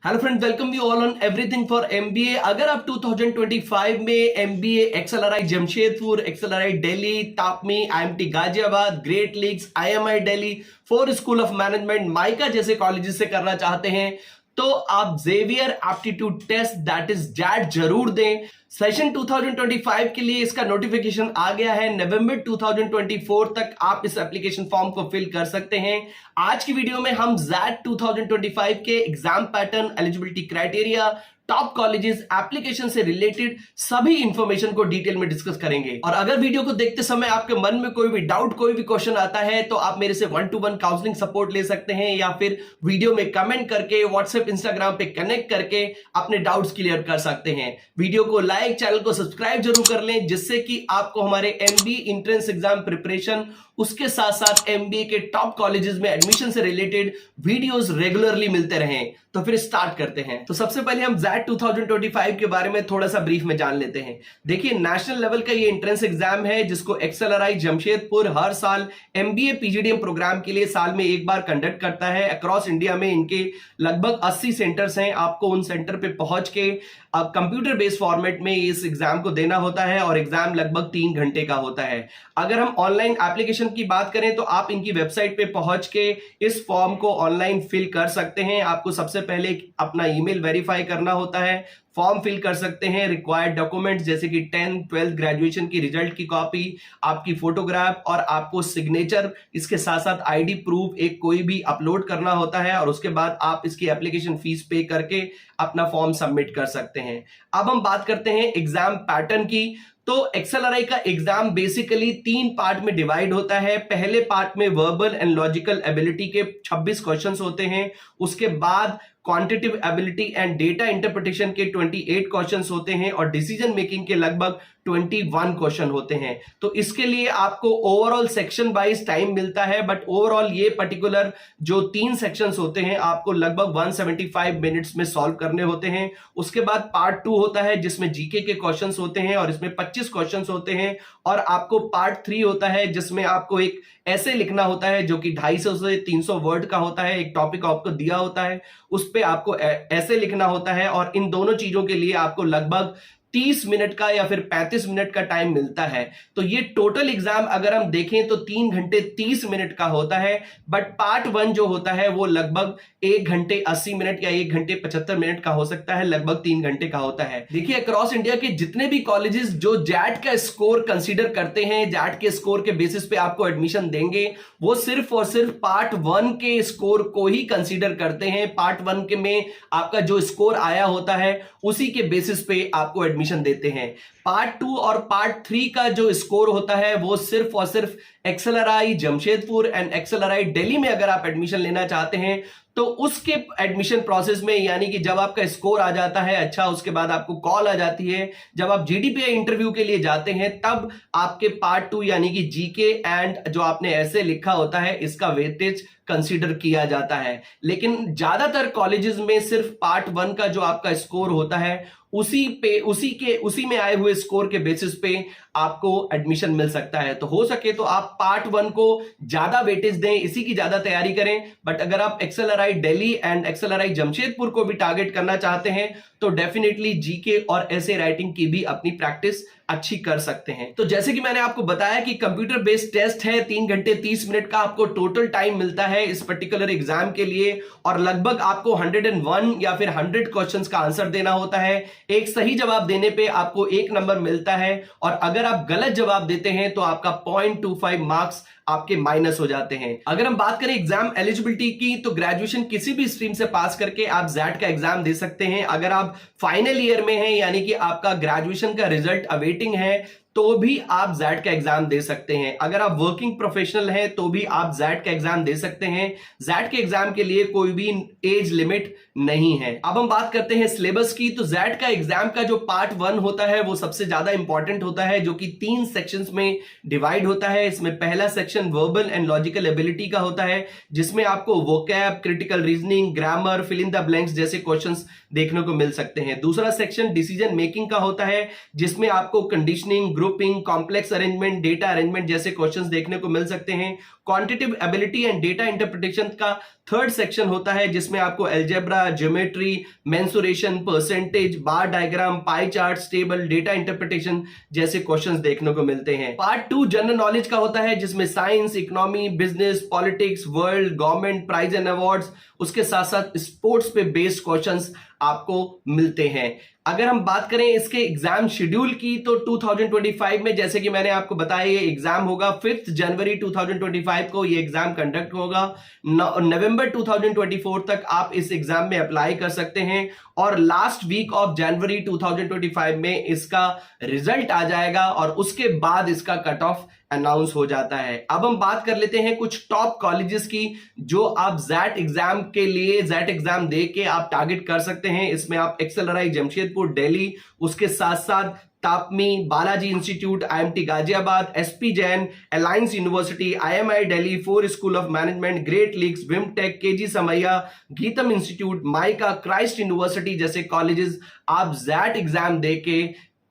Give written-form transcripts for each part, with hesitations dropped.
Hello friends, welcome you all on everything for MBA. अगर आप 2025 में MBA XLRI Jamshedpur, XLRI Delhi, TAPMI, IMT Ghaziabad, Great Lakes, IMI Delhi, FORE school of management, MICA जैसे colleges से करना चाहते हैं तो आप Xavier aptitude test that is XAT जरूर दें। सेशन 2025 के लिए इसका नोटिफिकेशन आ गया है। नवंबर 2024 तक आप इस एप्लीकेशन फॉर्म को फिल कर सकते हैं। आज की वीडियो में हम जैट 2025 के exam pattern, eligibility criteria, top colleges, application से रिलेटेड सभी इंफॉर्मेशन को डिटेल में डिस्कस करेंगे। और अगर वीडियो को देखते समय आपके मन में कोई भी डाउट, कोई भी क्वेश्चन आता है तो आप मेरे से 1-to-1 काउंसलिंग सपोर्ट ले सकते हैं या फिर वीडियो में कमेंट करके, व्हाट्सएप, इंस्टाग्राम पे कनेक्ट करके अपने डाउट्स क्लियर कर सकते हैं। वीडियो को लाइक, चैनल को सब्सक्राइब जरूर कर लें जिससे कि आपको हमारे एमबीए एंट्रेंस एग्जाम प्रिपरेशन, उसके साथ साथ एमबीए के टॉप कॉलेजेस में एडमिशन से रिलेटेड वीडियोस रेगुलरली मिलते रहें। तो फिर स्टार्ट करते हैं। तो सबसे पहले हम जैट 2025 के बारे में थोड़ा सा ब्रीफ में जान लेते हैं। देखिए, नेशनल लेवल का ये एंट्रेंस एग्जाम है जिसको एक्सेलराई जमशेदपुर हर साल एमबीए पीजीडीएम प्रोग्राम के लिए साल में एक बार कंडक्ट करता है। अक्रॉस इंडिया में इनके लगभग 80 सेंटर्स हैं। आपको उन सेंटर पे पहुंच के कंप्यूटर बेस्ड फॉर्मेट में इस एग्जाम को देना होता है और एग्जाम लगभग 3 घंटे का होता है। अगर हम ऑनलाइन एप्लीकेशन की बात करें तो आप इनकी वेबसाइट पे पहुंच के इस फॉर्म को ऑनलाइन फिल कर सकते हैं। आपको सबसे पहले अपना ईमेल वेरीफाई करना होता है, फॉर्म फिल कर सकते हैं। रिक्वायर्ड डॉक्यूमेंट्स जैसे कि 10th 12th ग्रेजुएशन की रिजल्ट की कॉपी, आपकी फोटोग्राफ और आपको सिग्नेचर, इसके साथ साथ आईडी प्रूफ एक कोई भी अपलोड करना होता है और उसके बाद आप इसकी एप्लीकेशन फीस पे करके अपना फॉर्म सबमिट कर सकते हैं। अब हम बात करते हैं एग्जाम पैटर्न की। तो एक्सेलराई का एग्जाम बेसिकली 3 पार्ट में डिवाइड होता है। पहले पार्ट में वर्बल एंड लॉजिकल एबिलिटी के 26 क्वेश्चंस होते हैं। उसके बाद quantitative ability and data interpretation के 28 क्वेश्चंस होते हैं और डिसीजन मेकिंग के लगभग 21 क्वेश्चन होते हैं। तो इसके लिए आपको ओवरऑल सेक्शन वाइज टाइम मिलता है, बट ओवरऑल ये पर्टिकुलर जो 3 सेक्शंस होते हैं आपको लगभग 175 मिनट्स में सॉल्व करने होते हैं। उसके बाद पार्ट 2 होता है जिसमें जीके के क्वेश्चंस होते हैं और इसमें 25 क्वेश्चंस होते हैं। और आपको पार्ट 3 होता है जिसमें आपको एक ऐसे लिखना होता है जो कि 250 से 300 वर्ड का होता है। एक टॉपिक आपको दिया होता है, उस पे आपको ऐसे लिखना होता है और इन दोनों चीजों के लिए आपको लगभग 30 मिनट का या फिर 35 मिनट का टाइम मिलता है। तो ये टोटल एग्जाम अगर हम देखें तो 3 घंटे 30 मिनट का होता है, बट पार्ट 1 जो होता है वो लगभग 1 घंटे 80 मिनट या 1 घंटे 75 मिनट का हो सकता है, लगभग 3 घंटे का होता है। देखिए, अक्रॉस इंडिया के जितने भी कॉलेजेस जो जैट का स्कोर कंसीडर करते हैं, जैट के स्कोर के बेसिस पे आपको एडमिशन देंगे, वो सिर्फ और सिर्फ पार्ट 1 के स्कोर को ही कंसीडर करते हैं। पार्ट 1 के में आपका जो स्कोर आया होता है उसी के बेसिस पे आपको एडमिशन देते हैं। पार्ट 2 और पार्ट 3 का जो स्कोर होता है वो सिर्फ और सिर्फ एक्सेलराई जमशेदपुर एंड एक्सेलराई दिल्ली में अगर आप एडमिशन लेना चाहते हैं तो उसके एडमिशन प्रोसेस में, यानी कि जब आपका स्कोर आ जाता है अच्छा, उसके बाद आपको कॉल आ जाती है, जब आप जीडीपीआई इंटरव्यू के लिए जाते हैं तब आपके पार्ट 2 यानी कि जीके एंड जो आपने ऐसे लिखा होता है इसका वेटेज कंसीडर किया जाता है। लेकिन ज्यादातर कॉलेजेस में सिर्फ पार्ट 1 का जो आपका स्कोर होता है उसी में आए हुए स्कोर के बेसिस पे आपको एडमिशन मिल सकता है। तो हो सके तो आप पार्ट 1 को ज्यादा वेटेज दें, इसी की ज्यादा तैयारी करें। बट अगर आप एक्सेलराई दिल्ली एंड एक्सेलराई जमशेदपुर को भी टारगेट करना चाहते हैं तो डेफिनेटली जीके और ऐसे राइटिंग की भी अपनी प्रैक्टिस अच्छी कर सकते हैं। तो जैसे कि मैंने आपको बताया कि कंप्यूटर बेस्ड टेस्ट है, 3 घंटे 30 मिनट का आपको टोटल टाइम मिलता है इस पर्टिकुलर एग्जाम के लिए और लगभग आपको 101 या फिर 100 क्वेश्चंस का आंसर देना होता है। एक सही जवाब देने पे आपको 1 नंबर मिलता है और अगर आप गलत जवाब देते हैं तो आपका 0.25 मार्क्स आपके माइनस हो जाते हैं। अगर हम बात करें एग्जाम एलिजिबिलिटी की तो ग्रेजुएशन किसी भी स्ट्रीम से पास करके आप जैट का एग्जाम दे सकते हैं। अगर आप फाइनल ईयर में हैं यानी कि आपका ग्रेजुएशन का रिजल्ट अवेटिंग है तो भी आप जैट का एग्जाम दे सकते हैं। अगर आप वर्किंग प्रोफेशनल हैं तो भी आप जैट का एग्जाम दे सकते हैं। जैट के एग्जाम के लिए कोई भी एज लिमिट नहीं है। अब हम बात करते हैं सिलेबस की। तो जैट का एग्जाम का जो पार्ट 1 होता है वो सबसे ज्यादा इंपॉर्टेंट होता है, जो कि 3 सेक्शंस में डिवाइड होता है। इसमें पहला section verbal and logical ability का होता है जिसमें आपको vocab, critical reasoning, grammar, fill in the blanks जैसे क्वेश्चंस देखने को मिल सकते हैं। दूसरा सेक्शन डिसीजन मेकिंग का होता है जिसमें आपको conditioning, grouping, complex arrangement, data arrangement जैसे क्वेश्चंस देखने को मिल सकते हैं। Quantitative ability and data interpretation का थर्ड सेक्शन होता है जिसमें आपको algebra, geometry, mensuration, percentage, bar diagram, pie chart, table, data interpretation जैसे क्वेश्चंस देखने को मिलते हैं। पार्ट 2 जनरल नॉलेज का होता है जिसमें science, economy, business, politics, world, government, prize and awards, उसके साथ साथ स्पोर्ट्स पे बेस्ड क्वेश्चंस आपको मिलते हैं। अगर हम बात करें इसके एग्जाम शेड्यूल की तो 2025 में जैसे कि मैंने आपको बताया ये एग्जाम होगा 5 जनवरी 2025 को ये एग्जाम कंडक्ट होगा। नवंबर 2024 तक आप इस एग्जाम में अप्लाई कर सकते हैं और लास्ट वीक ऑफ जनवरी 2025 में इसका रिजल्ट आ जाएगा और उसके बाद इसका कट ऑफ अनाउंस हो जाता है। अब हम बात कर लेते हैं कुछ टॉप कॉलेजेस की जो आप जैट एग्जाम के लिए जैट एग्जाम दे के आप टारगेट कर सकते हैं। इसमें आप एक्सएलआरआई जमशेदपुर दिल्ली, उसके साथ साथ TAPMI, Balaji institute, IMT Ghaziabad, SP Jain, alliance university, IMI Delhi, 4 school of management, Great Lakes, विमटेक, KJ Somaiya, GITAM institute, MICA, Christ university जैसे कॉलेजेस आप जैट एग्जाम दे के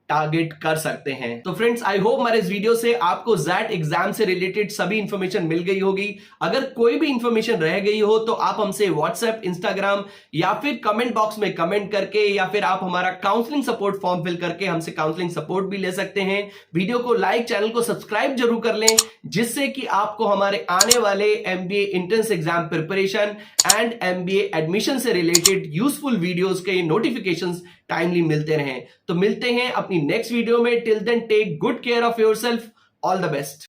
टारगेट कर सकते हैं। तो फ्रेंड्स आई होप हमारे इस वीडियो से आपको जैट एग्जाम से रिलेटेड सभी इंफॉर्मेशन मिल गई होगी। अगर कोई भी इंफॉर्मेशन रह गई हो तो आप हमसे व्हाट्सएप, इंस्टाग्राम या फिर कमेंट बॉक्स में कमेंट करके या फिर आप हमारा काउंसलिंग सपोर्ट फॉर्म फिल करके हमसे काउंसलिंग सपोर्ट भी ले सकते हैं। वीडियो को लाइक, चैनल को सब्सक्राइब जरूर कर लें जिससे कि आपको हमारे आने वाले MBA entrance exam preparation and MBA admission से रिलेटेड यूजफुल वीडियोस के नोटिफिकेशंस टाइमली मिलते रहें। तो मिलते हैं अपनी नेक्स्ट वीडियो में। Till then take good care of yourself. All the best.